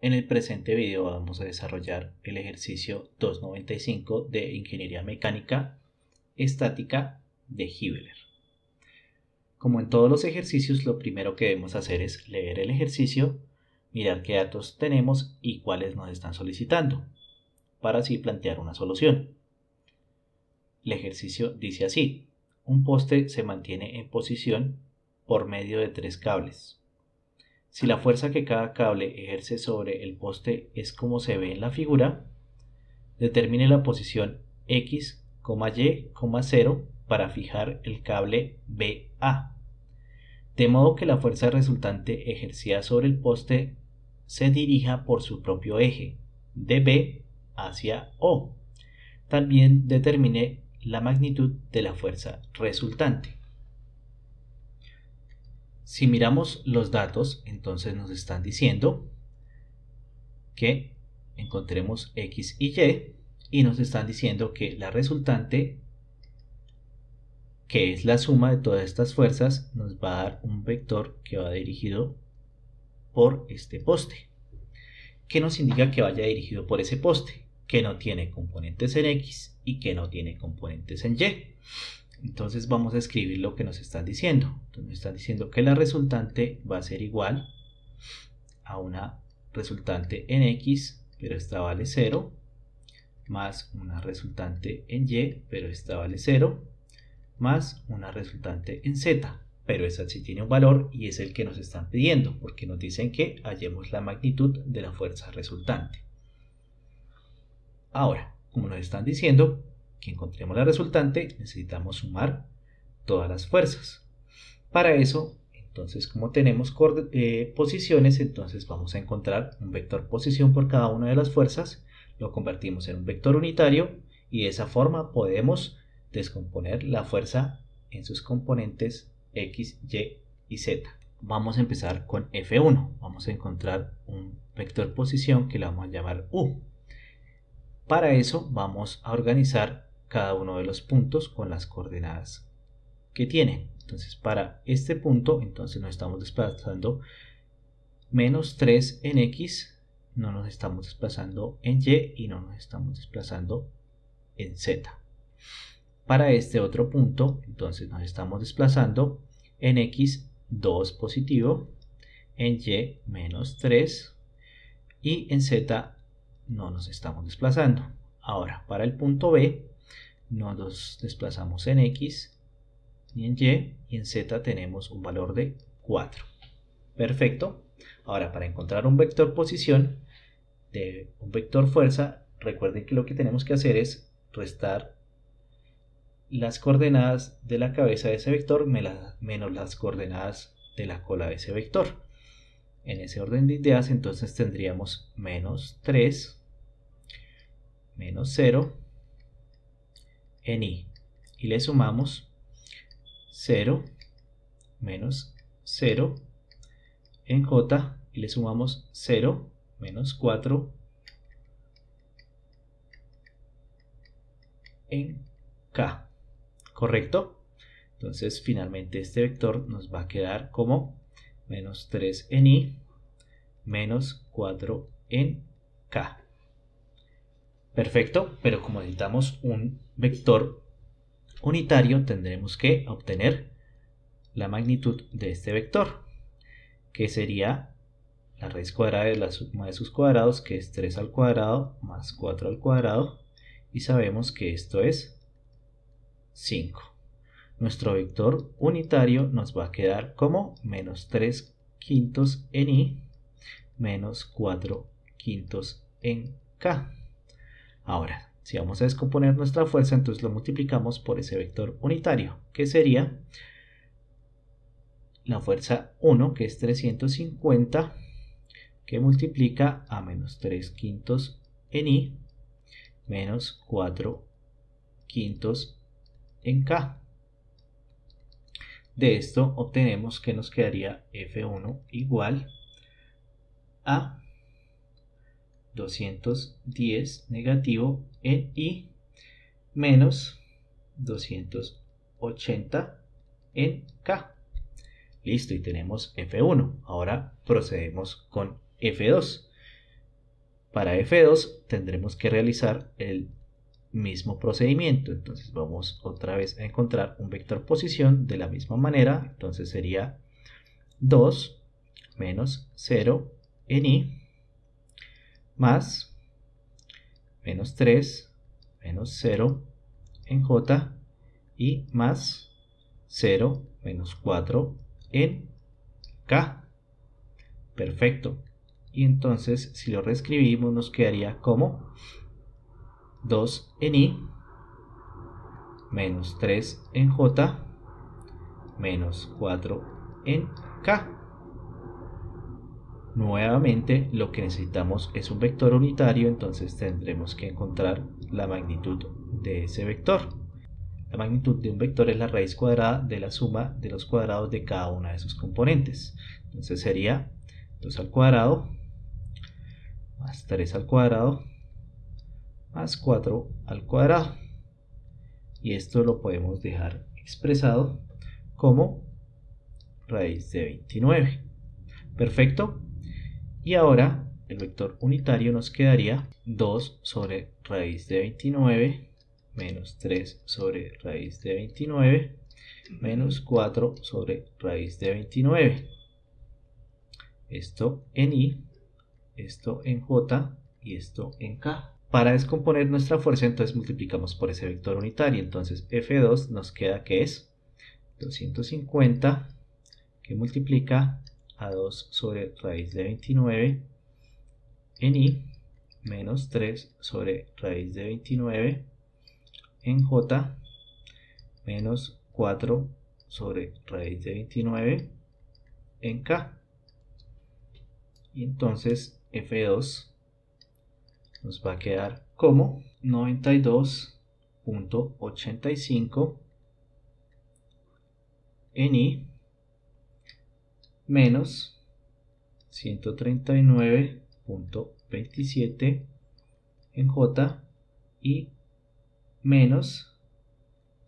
En el presente video vamos a desarrollar el ejercicio 295 de Ingeniería Mecánica Estática de Hibbeler. Como en todos los ejercicios, lo primero que debemos hacer es leer el ejercicio, mirar qué datos tenemos y cuáles nos están solicitando, para así plantear una solución. El ejercicio dice así: un poste se mantiene en posición por medio de 3 cables. Si la fuerza que cada cable ejerce sobre el poste es como se ve en la figura, determine la posición X, Y, 0 para fijar el cable BA, de modo que la fuerza resultante ejercida sobre el poste se dirija por su propio eje, de B hacia O. También determine la magnitud de la fuerza resultante. Si miramos los datos, entonces nos están diciendo que encontremos X y nos están diciendo que la resultante, que es la suma de todas estas fuerzas, nos va a dar un vector que va dirigido por este poste. ¿Qué nos indica que vaya dirigido por ese poste? Que no tiene componentes en X y que no tiene componentes en Y. Entonces vamos a escribir lo que nos están diciendo. Entonces nos están diciendo que la resultante va a ser igual a una resultante en X, pero esta vale 0, más una resultante en Y, pero esta vale 0, más una resultante en Z, pero esa sí tiene un valor y es el que nos están pidiendo, porque nos dicen que hallemos la magnitud de la fuerza resultante. Ahora, como nos están diciendo que encontremos la resultante, necesitamos sumar todas las fuerzas. Para eso, entonces, como tenemos posiciones, entonces vamos a encontrar un vector posición por cada una de las fuerzas, lo convertimos en un vector unitario y de esa forma podemos descomponer la fuerza en sus componentes X, Y y Z. Vamos a empezar con F1. Vamos a encontrar un vector posición que le vamos a llamar U. Para eso vamos a organizar cada uno de los puntos con las coordenadas que tiene. Entonces para este punto entonces nos estamos desplazando menos 3 en X, no nos estamos desplazando en Y y no nos estamos desplazando en Z. Para este otro punto entonces nos estamos desplazando en X 2 positivo, en Y menos 3 y en Z no nos estamos desplazando. Ahora para el punto B no nos desplazamos en X ni en Y y en Z tenemos un valor de 4. Perfecto. Ahora para encontrar un vector posición de un vector fuerza, recuerden que lo que tenemos que hacer es restar las coordenadas de la cabeza de ese vector menos las coordenadas de la cola de ese vector. En ese orden de ideas entonces tendríamos menos 3 menos 0 en I y le sumamos 0 menos 0 en J y le sumamos 0 menos 4 en K. ¿Correcto? Entonces finalmente este vector nos va a quedar como menos 3 en I menos 4 en K. Perfecto, pero como necesitamos un vector unitario, tendremos que obtener la magnitud de este vector, que sería la raíz cuadrada de la suma de sus cuadrados, que es 3 al cuadrado más 4 al cuadrado, y sabemos que esto es 5. Nuestro vector unitario nos va a quedar como menos 3 quintos en I menos 4 quintos en K. Ahora, si vamos a descomponer nuestra fuerza, entonces lo multiplicamos por ese vector unitario, que sería la fuerza 1, que es 350, que multiplica a menos 3 quintos en I, menos 4 quintos en K. De esto obtenemos que nos quedaría F1 igual a 210 negativo en I menos 280 en K. Listo, y tenemos F1. Ahora procedemos con F2. Para F2 tendremos que realizar el mismo procedimiento. Entonces vamos otra vez a encontrar un vector posición de la misma manera. Entonces sería 2 menos 0 en I más menos 3 menos 0 en J y más 0 menos 4 en K. Perfecto. Y entonces si lo reescribimos nos quedaría como 2 en I menos 3 en J menos 4 en K. Nuevamente lo que necesitamos es un vector unitario, entonces tendremos que encontrar la magnitud de ese vector. La magnitud de un vector es la raíz cuadrada de la suma de los cuadrados de cada una de sus componentes. Entonces sería 2 al cuadrado más 3 al cuadrado más 4 al cuadrado. Y esto lo podemos dejar expresado como raíz de 29. Perfecto. Y ahora el vector unitario nos quedaría 2 sobre raíz de 29 menos 3 sobre raíz de 29 menos 4 sobre raíz de 29. Esto en I, esto en J y esto en K. Para descomponer nuestra fuerza entonces multiplicamos por ese vector unitario. Entonces F2 nos queda que es 250 que multiplica a 2 sobre raíz de 29 en I menos 3 sobre raíz de 29 en J menos 4 sobre raíz de 29 en K. Y entonces F2 nos va a quedar como 92.85 en I menos 139.27 en J y menos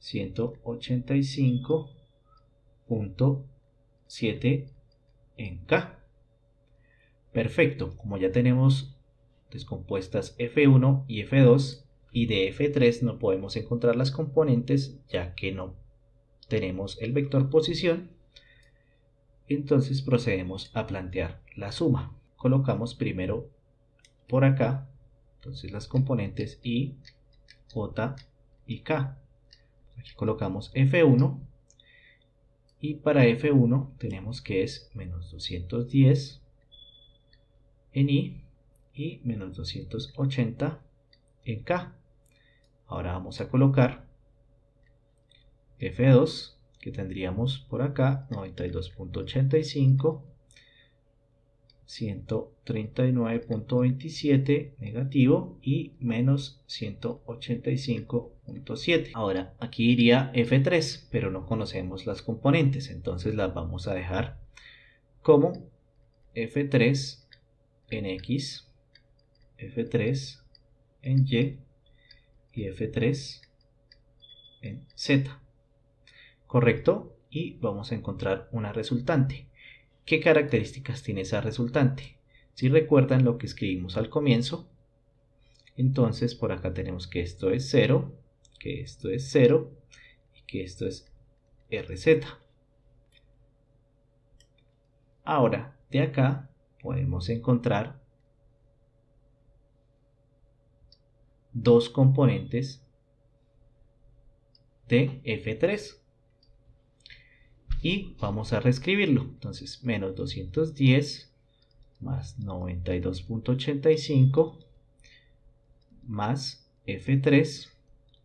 185.7 en K. Perfecto, como ya tenemos descompuestas F1 y F2 y de F3 no podemos encontrar las componentes ya que no tenemos el vector posición. Entonces procedemos a plantear la suma. Colocamos primero por acá, entonces las componentes I, J y K. Aquí colocamos F1 y para F1 tenemos que es menos 210 en I y menos 280 en K. Ahora vamos a colocar F2 que tendríamos por acá 92.85, 139.27 negativo y menos 185.7. Ahora aquí iría F3, pero no conocemos las componentes, entonces las vamos a dejar como F3 en X, F3 en Y y F3 en Z. ¿Correcto? Y vamos a encontrar una resultante. ¿Qué características tiene esa resultante? Si recuerdan lo que escribimos al comienzo, entonces por acá tenemos que esto es 0, que esto es 0 y que esto es RZ. Ahora, de acá podemos encontrar dos componentes de F3. Y vamos a reescribirlo. Entonces, menos 210 más 92.85 más F3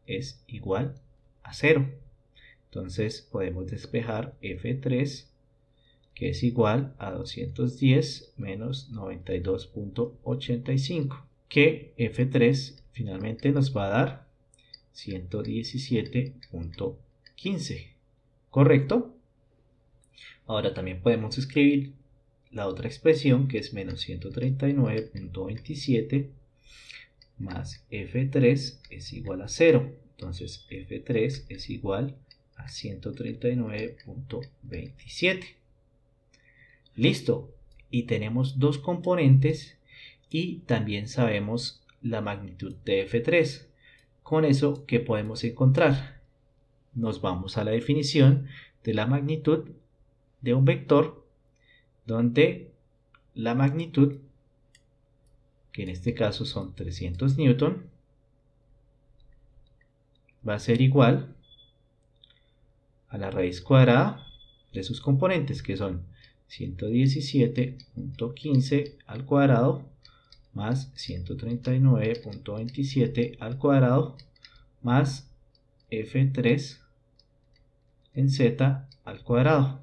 es igual a 0. Entonces, podemos despejar F3, que es igual a 210 menos 92.85, que F3 finalmente nos va a dar 117.15. ¿Correcto? Ahora también podemos escribir la otra expresión que es menos 139.27 más F3 es igual a 0. Entonces F3 es igual a 139.27. Listo. Y tenemos dos componentes y también sabemos la magnitud de F3. Con eso, ¿qué podemos encontrar? Nos vamos a la definición de la magnitud de un vector, donde la magnitud, que en este caso son 300 newton, va a ser igual a la raíz cuadrada de sus componentes, que son 117.15 al cuadrado más 139.27 al cuadrado más F3 en z al cuadrado.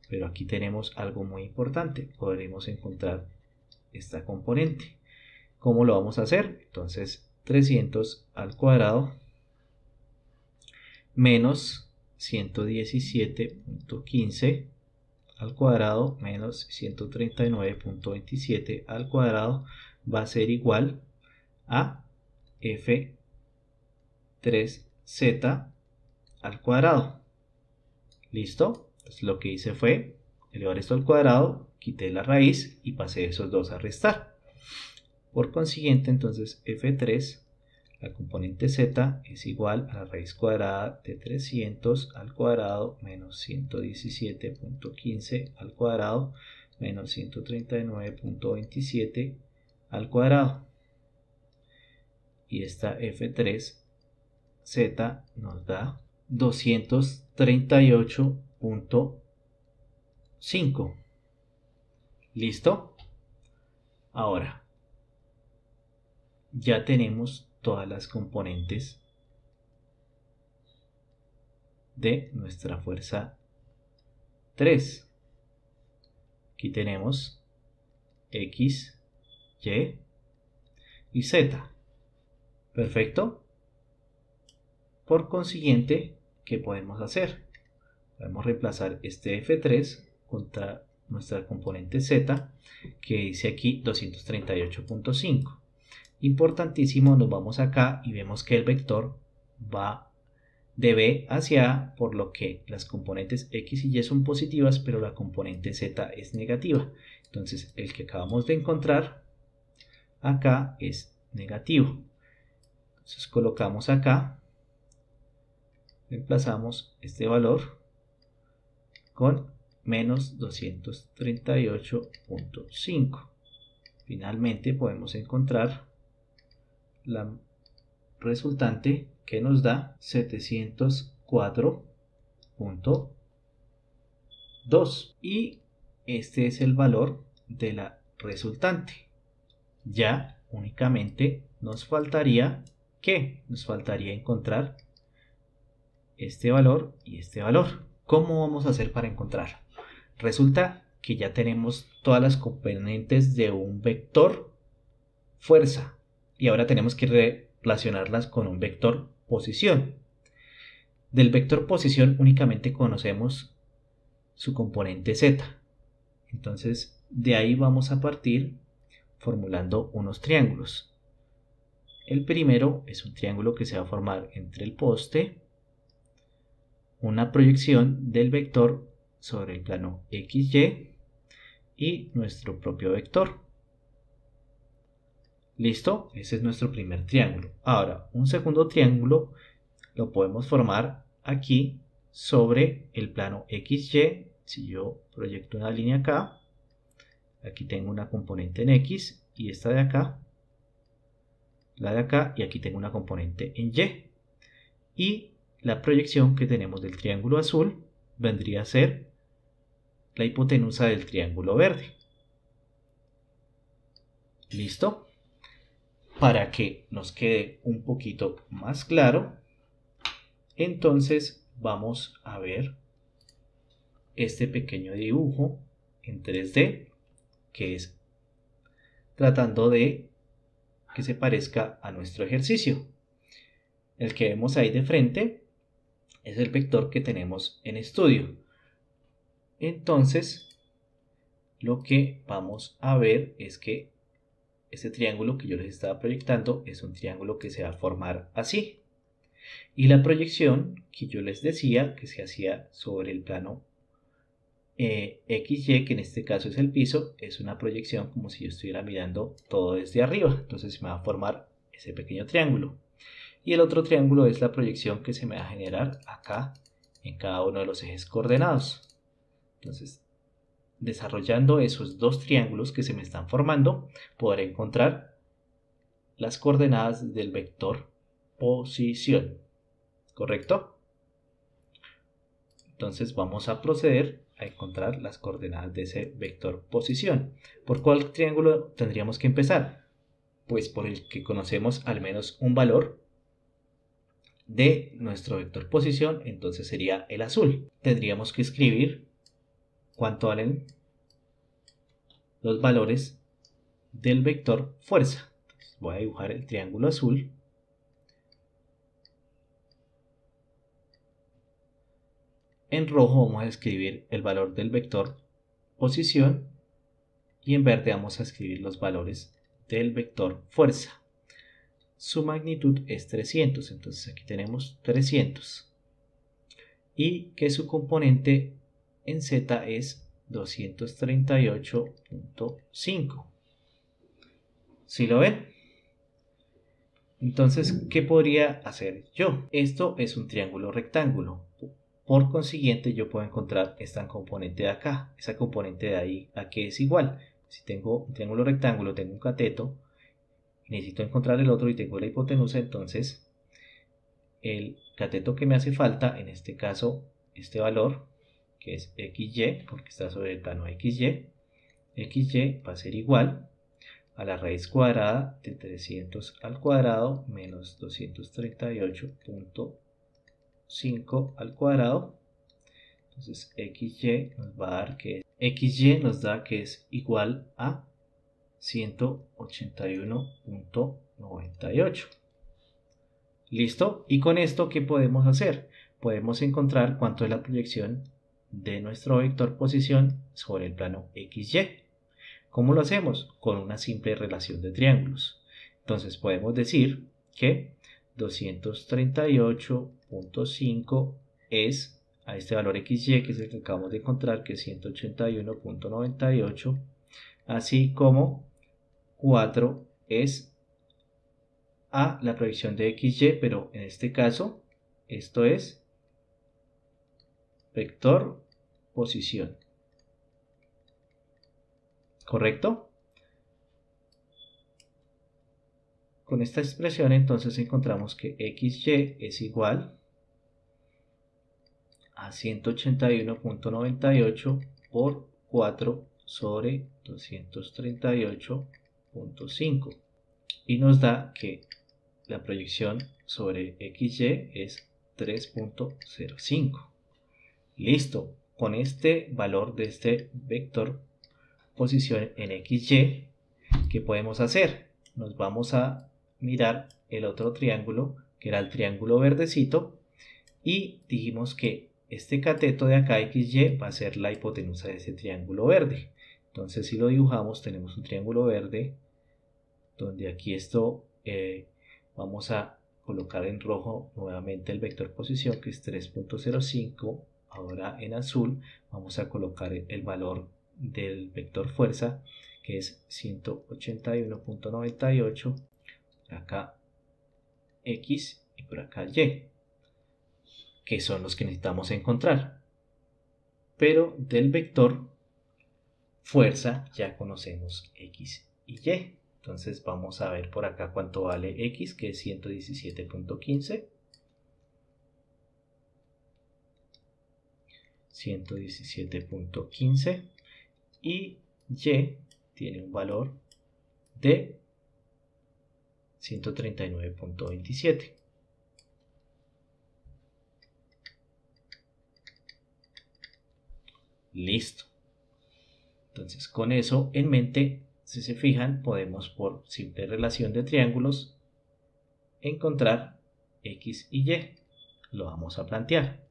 Pero aquí tenemos algo muy importante, podremos encontrar esta componente. ¿Cómo lo vamos a hacer? Entonces 300 al cuadrado menos 117.15 al cuadrado menos 139.27 al cuadrado va a ser igual a F3z al cuadrado. ¿Listo? Entonces lo que hice fue elevar esto al cuadrado, quité la raíz y pasé esos dos a restar. Por consiguiente, entonces F3, la componente z, es igual a la raíz cuadrada de 300 al cuadrado menos 117.15 al cuadrado menos 139.27 al cuadrado. Y esta F3z nos da 238.5. ¿Listo? Ahora, ya tenemos todas las componentes de nuestra fuerza 3. Aquí tenemos X, Y y Z. Perfecto. Por consiguiente, ¿qué podemos hacer? Podemos reemplazar este F3 contra nuestra componente Z, que dice aquí 238.5. Importantísimo, nos vamos acá y vemos que el vector va de B hacia A, por lo que las componentes X y Y son positivas, pero la componente Z es negativa. Entonces el que acabamos de encontrar acá es negativo. Entonces colocamos acá, reemplazamos este valor con menos 238.5. Finalmente podemos encontrar la resultante, que nos da 704.2, y este es el valor de la resultante. Ya únicamente nos faltaría encontrar este valor y este valor. ¿Cómo vamos a hacer para encontrarlo? Resulta que ya tenemos todas las componentes de un vector fuerza y ahora tenemos que relacionarlas con un vector posición. Del vector posición únicamente conocemos su componente z. Entonces de ahí vamos a partir formulando unos triángulos. El primero es un triángulo que se va a formar entre el poste, una proyección del vector sobre el plano XY y nuestro propio vector. ¿Listo? Ese es nuestro primer triángulo. Ahora, un segundo triángulo lo podemos formar aquí sobre el plano XY. Si yo proyecto una línea acá, aquí tengo una componente en X y esta de acá, la de acá, y aquí tengo una componente en Y. Y la proyección que tenemos del triángulo azul vendría a ser la hipotenusa del triángulo verde. ¿Listo? Para que nos quede un poquito más claro, entonces vamos a ver este pequeño dibujo en 3D, que es tratando de que se parezca a nuestro ejercicio. El que vemos ahí de frente es el vector que tenemos en estudio. Entonces, lo que vamos a ver es que este triángulo que yo les estaba proyectando es un triángulo que se va a formar así. Y la proyección que yo les decía que se hacía sobre el plano XY, que en este caso es el piso, es una proyección como si yo estuviera mirando todo desde arriba. Entonces me va a formar ese pequeño triángulo. Y el otro triángulo es la proyección que se me va a generar acá en cada uno de los ejes coordenados. Entonces, desarrollando esos dos triángulos que se me están formando, podré encontrar las coordenadas del vector posición. ¿Correcto? Entonces vamos a proceder a encontrar las coordenadas de ese vector posición. ¿Por cuál triángulo tendríamos que empezar? Pues por el que conocemos al menos un valor de nuestro vector posición, entonces sería el azul. Tendríamos que escribir cuánto valen los valores del vector fuerza. Entonces voy a dibujar el triángulo azul. En rojo vamos a escribir el valor del vector posición y en verde vamos a escribir los valores del vector fuerza. Su magnitud es 300, entonces aquí tenemos 300 y que su componente en Z es 238.5. ¿Sí lo ven? Entonces, ¿qué podría hacer yo? Esto es un triángulo rectángulo. Por consiguiente, yo puedo encontrar esta componente de acá. Esa componente de ahí a que es igual. Si tengo un triángulo rectángulo, tengo un cateto, y necesito encontrar el otro y tengo la hipotenusa, entonces el cateto que me hace falta, en este caso, este valor, que es XY, porque está sobre el plano XY, XY va a ser igual a la raíz cuadrada de 300 al cuadrado menos 238.5 al cuadrado. Entonces XY nos va a dar que XY nos da que es igual a 181.98. ¿Listo? Y con esto, ¿qué podemos hacer? Podemos encontrar cuánto es la proyección de nuestro vector posición sobre el plano XY. ¿Cómo lo hacemos? Con una simple relación de triángulos. Entonces podemos decir que 238.5 es a este valor XY, que es el que acabamos de encontrar, que es 181.98, así como 4 es a la proyección de XY, pero en este caso esto es vector posición. ¿Correcto? Con esta expresión entonces encontramos que XY es igual a 181.98 por 4 sobre 238.5 y nos da que la proyección sobre XY es 3.05. Listo, con este valor de este vector posición en XY, ¿qué podemos hacer? Nos vamos a mirar el otro triángulo, que era el triángulo verdecito, y dijimos que este cateto de acá XY va a ser la hipotenusa de ese triángulo verde. Entonces si lo dibujamos tenemos un triángulo verde, donde aquí esto vamos a colocar en rojo nuevamente el vector posición, que es 3.05. Ahora en azul vamos a colocar el valor del vector fuerza, que es 181.98, acá X y por acá Y, que son los que necesitamos encontrar. Pero del vector fuerza ya conocemos X y Y. Entonces vamos a ver por acá cuánto vale X, que es 117.15. 117.15 y Y tiene un valor de 139.27. Listo. Entonces con eso en mente, si se fijan, podemos por simple relación de triángulos encontrar X y Y. Lo vamos a plantear.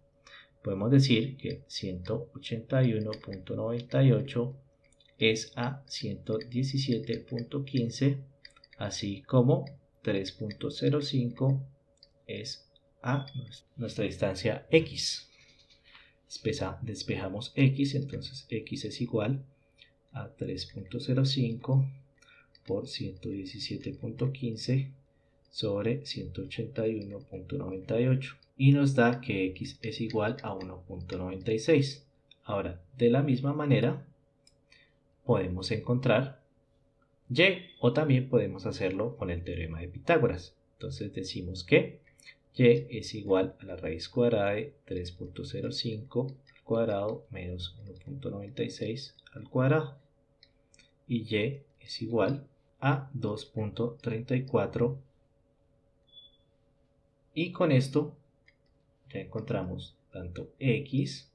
Podemos decir que 181.98 es a 117.15, así como 3.05 es a nuestra distancia X. Despejamos x, entonces x es igual a 3.05 por 117.15 sobre 181.98 y nos da que x es igual a 1.96. Ahora, de la misma manera, podemos encontrar y, o también podemos hacerlo con el teorema de Pitágoras. Entonces decimos que y es igual a la raíz cuadrada de 3.05 al cuadrado menos 1.96 al cuadrado. Y y es igual a 2.34. Y con esto ya encontramos tanto x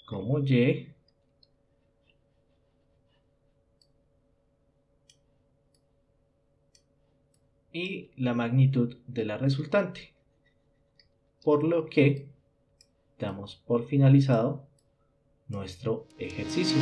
como y y la magnitud de la resultante. Por lo que damos por finalizado nuestro ejercicio.